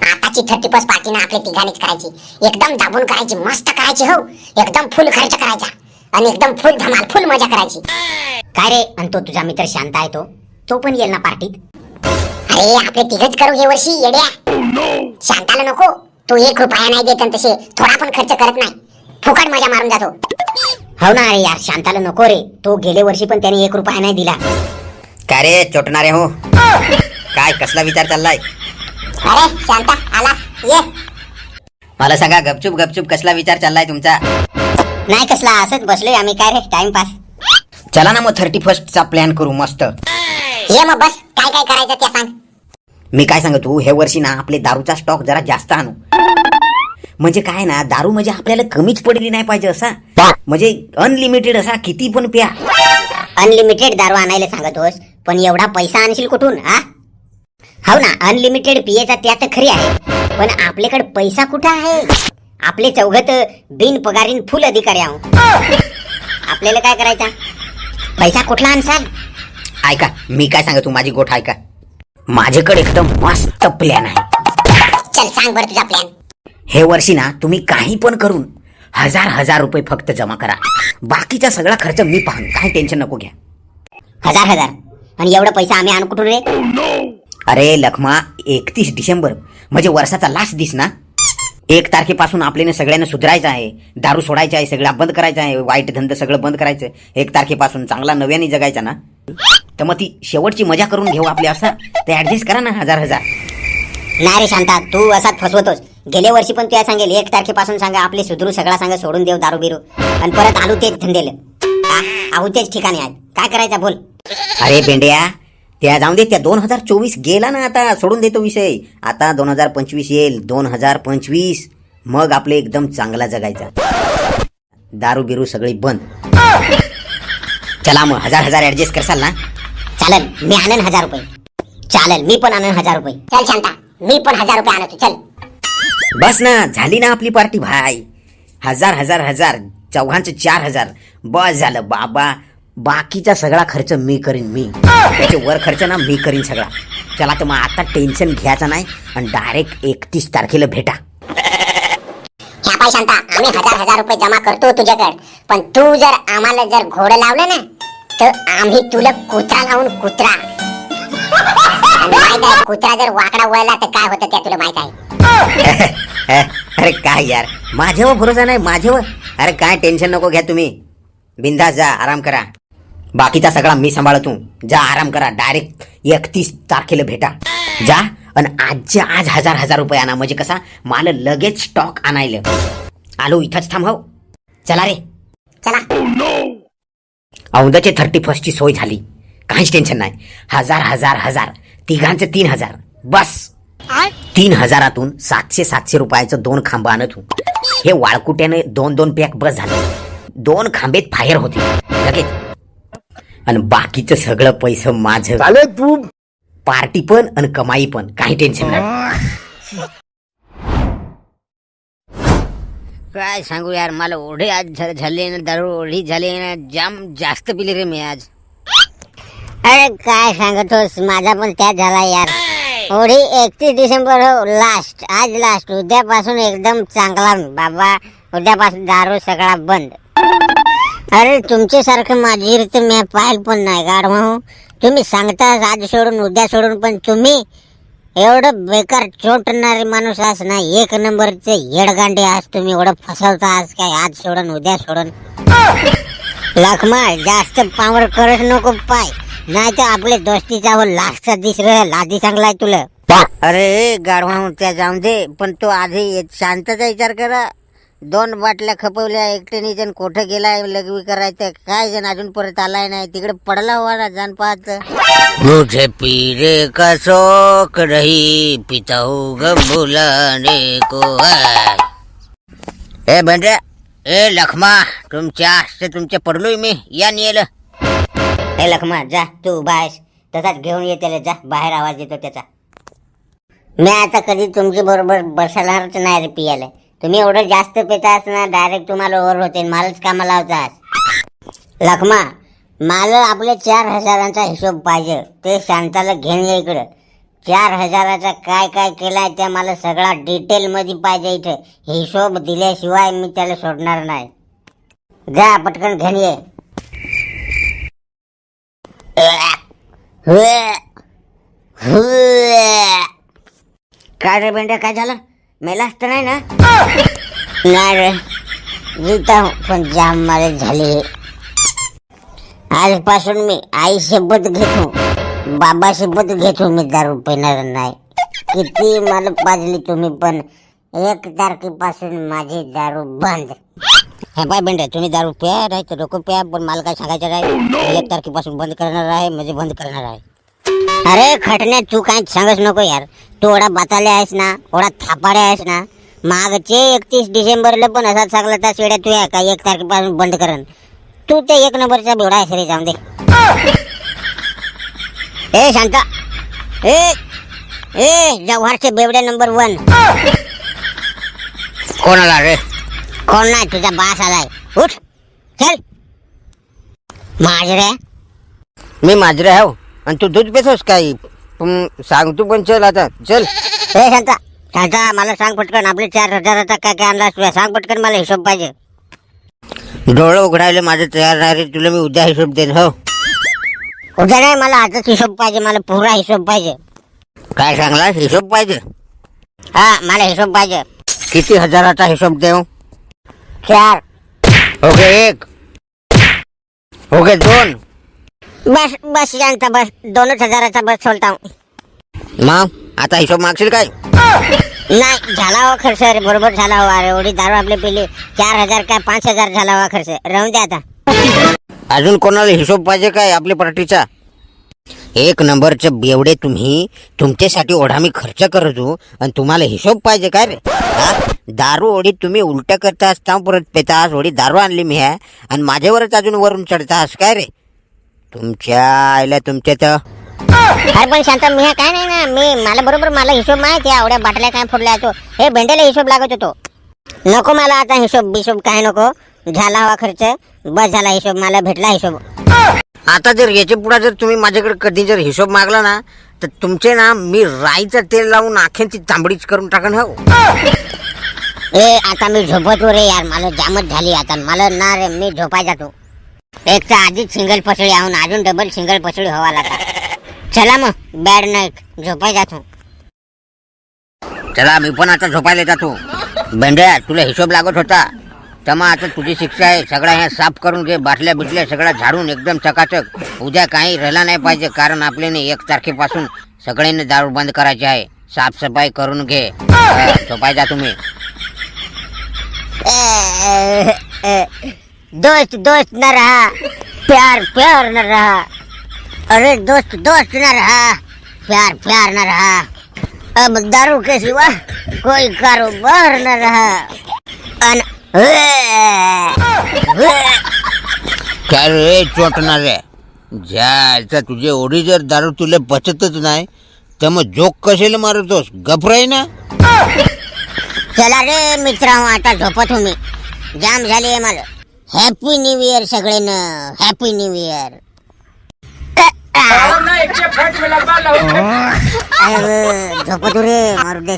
आताची 30+ पार्टी ना आपल्या तिघांनीच करायची, एकदम दाबून करायची, मस्त करायची हो, एकदम फुल खर्च करायचा आणि एकदम फुल धमाल फुल मजा करायची. काय रे, आणि तो तुझा मित्र शांत आहे, तो पण येईल ना पार्टीत? अरे आपले तिघच करू हे वर्षी येड्या. शांताला नको, तो 1 रुपया नाही देत, आणि तसे थोडा पण खर्च करत नाही, फुकट मजा मारून जातो. हो ना. अरे यार शांताला नको रे, तो गेले वर्षी पण त्याने 1 रुपया नाही दिला. काय रे चोटणारे हो, काय कसला विचार चाललाय? अरे शांता आला, ये. मला सांगा, गपचूप गपचूप कसला विचार चाललाय तुमचा? नाही कसला, असंच बसलोय आम्ही. काय रे, टाइमपास. चला ना मग 31st चा प्लॅन करू मस्त. ये मग बस, काय काय करायचं ते सांग. मी काय सांगतो, हे वर्षी ना आपले दारूचा स्टॉक जरा जास्त आणू. म्हणजे काय ना, दारू म्हणजे आपल्याला कमीच पडली नाही पाहिजे असा, म्हणजे अनलिमिटेड असा किती पण प्या. अनलिमिटेड दारू आणायला सांगतोस, पण एवढा पैसा आणशील कुठून? हो ना, अनलिमिटेड पियेचा त्या तर खरी आहे, पण आपल्याकडे पैसा कुठं आहे? आपले चौघत बिन पगारीन फुल अधिकारी आहो. आपल्याला काय करायचा? पैसा कुठला आणसाल? ऐका, मी काय सांगतो, माझी गोठ ऐका. माझ्याकडे एकदम मस्त प्लॅन आहे. चल सांग बरं तुझा प्लॅन. हे वर्षी ना तुम्ही काही पण करून 1000 रुपये फक्त जमा करा. बाकीचा सगळा खर्च मी पाहन, काही टेन्शन नको घ्या. 1000 आणि एवढा पैसा आम्ही आणू कुठून रे? अरे लखमा, 31 डिसेंबर म्हणजे वर्षाचा लास्ट दिस ना. 1 तारखेपासून आपल्याला सगळ्यांना सुधारायचं आहे, दारू सोडायचं आहे, सगळा बंद करायचं आहे, वाईट धंदा सगळं बंद करायचं. 1 तारखेपासून चांगला नव्याने जगायचा ना, तर मग ती शेवटची मजा करून घेऊ आपले, असं ते ऍडजस्ट करा ना. 1000. नाही रे शांता, तू असाच फसवतोस. गेल्या वर्षी पण तुला सांगेल 1 तारखेपासून सांगा आपले सुधरू, सगळा सांगा सोडून देऊ दारू बिरू, आणि परत आलू तेच धंदेल. आहो तेच ठिकाणी आहे, काय करायचं बोल. अरे बेंड्या, त्या जाऊन दे, त्या 2024 गेला ना, आता सोडून देतो विषय. आता 2025 येईल, 2025 मग आपले एकदम चांगला जगायचा, दारू बिरू सगळी बंद. चला मग 1000 ऍडजस्ट करसाल ना? चालेल, मी आणन 1000 रुपये. चालेल, मी पण आणन 1000 रुपये. चल शांता, मी पण 1000 रुपये आणतो. चल बस ना, झाली ना आपली पार्टी भाई. 1000 चौघांचं 4000, बस झालं बाबा. बाकीचा सगळा खर्च मी करीन, मी त्याचे वर खर्च ना मी करीन सगळा. चला तर मग आता टेन्शन घ्यायचं नाही, आणि डायरेक्ट 31 तारखेला भेटा. ह्या पाय शांता, आम्ही 1000 रुपये जमा करतो तुझ्याकडे, पण तू जर आम्हाला जर घोडं लावलं ना, तर आम्ही तुला कुत्रा लावून कुत्रा. आणि माहित आहे, कुत्रा जर वाकडा वळला तर काय होतं ते तुला माहित आहे. अरे काय यार, माझ्यावर भरोसा नाही माझ्यावर. अरे काय टेन्शन नको घ्या तुम्ही, बिंदास जा, आराम करा. बाकीचा सगळा मी सांभाळतो. जा आराम करा, डायरेक्ट 31 तारखेला भेटा. जा आणि आजच्या आज 1000 रुपये आणा, म्हणजे कसा मला लगेच स्टॉक आणायला. आलो, इथंच थांब हो. चला रे चला. औंदाचे 31st ची सोय झाली, काहीच टेन्शन नाही. 1000 तिघांचे 3000, बस. 3000तून 700 रुपयाचं 2 खांब आणत. हे वाळकुट्याने 2 पॅक बस झाले. 2 खांबेत फायर होते लगेच, आणि बाकीचं सगळं पैसे माझं. तू पार्टी पण आणि कमाई पण, काही टेन्शन नाही. काय सांगू यार, मला ओढे आज झाले ना, दारू ओढी झाली ना, जाम जास्त पिली रे मी आज. अरे काय सांगतोस, माझा पण त्याच झाला यार. होळी 31 डिसेंबर हो, लास्ट, आज लास्ट. उद्यापासून एकदम चांगला बाबा, उद्यापासून दारू सगळा बंद. अरे तुमच्यासारखं माझी तर मी पाहिलं पण नाही गाढवा हो. तुम्ही सांगता आज सोडून उद्या सोडून, पण तुम्ही एवढं बेकार चोटणारे माणूस आस ना, 1 नंबरचे येडगांडे आज तुम्ही. एवढं फसवता आज काय, आज सोडून उद्या सोडून. लखमा, जास्त पावर करत नको पाय, नाही तर आपले दोस्तीचा हो लास्टचा दिस लादी चांगलाय तुला. अरे गाढवा त्या जाऊन दे, पण तो आधी शांतचा विचार करा. 2 बाटल्या खपवल्या एकट्याने, जण कोठं गेलाय लघवी करायचं, काय जण अजून परत आलाय नाही, तिकडे पडला हुआ ना जाण पाहत. मुझे पीरे का शौक रही, पिता हूँ बुलाने को है. ए बंड्या, ए लखमा, तुमच्या पडलोय मी, या नेलं. हे लखमा, जा तू उभा आहेस तसाच घेऊन ये त्याला, जा बाहेर, आवाज येतो त्याचा. मी आता कधी तुमच्या बरोबर बसणारच नाही रे पियाला. तुम्ही एवढं जास्त पिता ना, डायरेक्ट तुम्हाला ओव्हर होते, मलाच कामाला लावतात. लखमा, मला आपले 4000चा हिशोब पाहिजे, ते शांताला घेऊन ये इकडं. 4,000चा काय काय केलाय त्या मला सगळा डिटेल मध्ये पाहिजे. इथे हिशोब दिल्याशिवाय मी त्याला सोडणार नाही. जा पटकन घेऊन ये. काय रे बेंड्या, काय झालं? मेलास तर नाही ना? नाही रे, जीता हूं, पण जाम मला झाली. आजपासून मी आई शपथ घेतो, बाबा शपथ घेतो, मी दारू पिणार नाही. किती मला पाजली तुम्ही, पण 1 तारखेपासून माझी दारू बंद. हे बाय बेंड्या, तुम्ही दारू प्या नाही तर डोकं प्या, पण मला काय सांगायचं नाही. 1 तारखेपासून बंद करणार आहे म्हणजे बंद करणार आहे. अरे खटण्यात तू काय सांगच नको यार. तू ओढा बाताले आहेस ना, ओढा थापाडे आहेस ना. मागचे 31 डिसेंबरला पण असाच सांगला त्या शेड्या तू आहे का 1 तारखेपासून बंद करन. तू ते 1 नंबरचा बेवडा आहेस रे, जाऊन दे. ए शांता, ए जव्हारचे बेवड्या नंबर 1. कोण आला रे? कोण नाही, तुझा बास आलाय. उठ चल. माजरे, मी माजरे आहे आणि तू दूध पेतोस काय? सांगतो पण चल आता चल. ए शांता, शांता मला सांग पटकन, आपले 4,000चा काय काय आणला तुला सांग पटकन, मला हिशोब पाहिजे. डोळं उघडायला माझं तयार नाही रे, तुला मी उद्या हिशोब देईन. हो उद्या नाही, मला आजच हिशोब पाहिजे, मला पुरा हिशोब पाहिजे. काय सांगला? हिशोब पाहिजे? हा मला हिशोब पाहिजे. किती हजाराचा हिशोब देऊ? 4. Okay 1, okay 2. बस बस शांता, बस 2,000चा बस सोडता. मग आता हिशोब मागशील काय? नाही झाला हो खर्च रे, बरोबर झाला हो. अरे एवढी दारू आपले पिली, 4,000 काय 5,000 झाला हो खर्च. राहून द्या आता. अजून कोणाला हिशोब पाहिजे काय आपल्या पार्टीचा? 1 नंबरचे बेवडे तुम्ही, तुमच्यासाठी ओढा मी खर्च करतो आणि तुम्हाला हिशोब पाहिजे काय रे? दारू ओढी तुम्ही उलट करतास, परत पेतास. ओढी दारू आणली मी आहे आणि माझ्यावरच अजून वरून चढतास काय रे? तुमच्या आईला तुमच्या तर. अरे पण शांता, मी काय नाही ना, मला बरोबर मला हिशोब माहिती आहे. एवढ्या बाटल्या काय फोडल्या तो, हे भेंड्याला हिशोब लागत होतो. नको मला आता हिशोब काय नको. झाला हवा खर्च, बस झाला हिशोब, मला भेटला हिशोब. आता जर याच्या पुढे जर तुम्ही माझ्याकडे कधी जर हिशोब मागला ना, तर तुमचे ना मी राईचं तेल लावून आख्यांची तांबडीच करून टाकन. हो ए आता मी झोपतो रे यार, मला जामच झाली आता. मला ना रे, मी झोपाय जातो. एक तर आधीच सिंगल पसळी आहून, अजून डबल सिंगल पसळी व्हावा लागला. चला मग, बॅड नाईट, झोपाय जातो. चला मी पण आता झोपायला जातो. बेंड्या, तुला हिशोब लागत होता तर मग आता तुझी शिक्षा आहे. सगळा हे साफ करून घे, बाटल्या बिटल्या सगळ्या झाडून एकदम चकाचक. उद्या काही राहिला नाही पाहिजे, कारण आपल्याने 1 तारखेपासून सगळ्यांनी दारू बंद करायची आहे. साफसफाई करून घे. झोपाय जा तुम्ही. दोस्त न रहा, प्यार न रहा. अरे दोस्त न रहा, प्यार न रहा. अब दारू के सिवा कोई कारोबार न रहा. काय रे चोटणारे, ज्याचा तुझे ओढी जर दारू तुला पचतच नाही तर मग जोक कशाला मारतोस? गफराई ना. चला रे मित्रांनो, आता झोपत हो मी. जाम झाली आहे मला. हॅपी न्यू इयर सगळ्यांना, हॅपी न्यू इयर. झोपत रे मारू दे.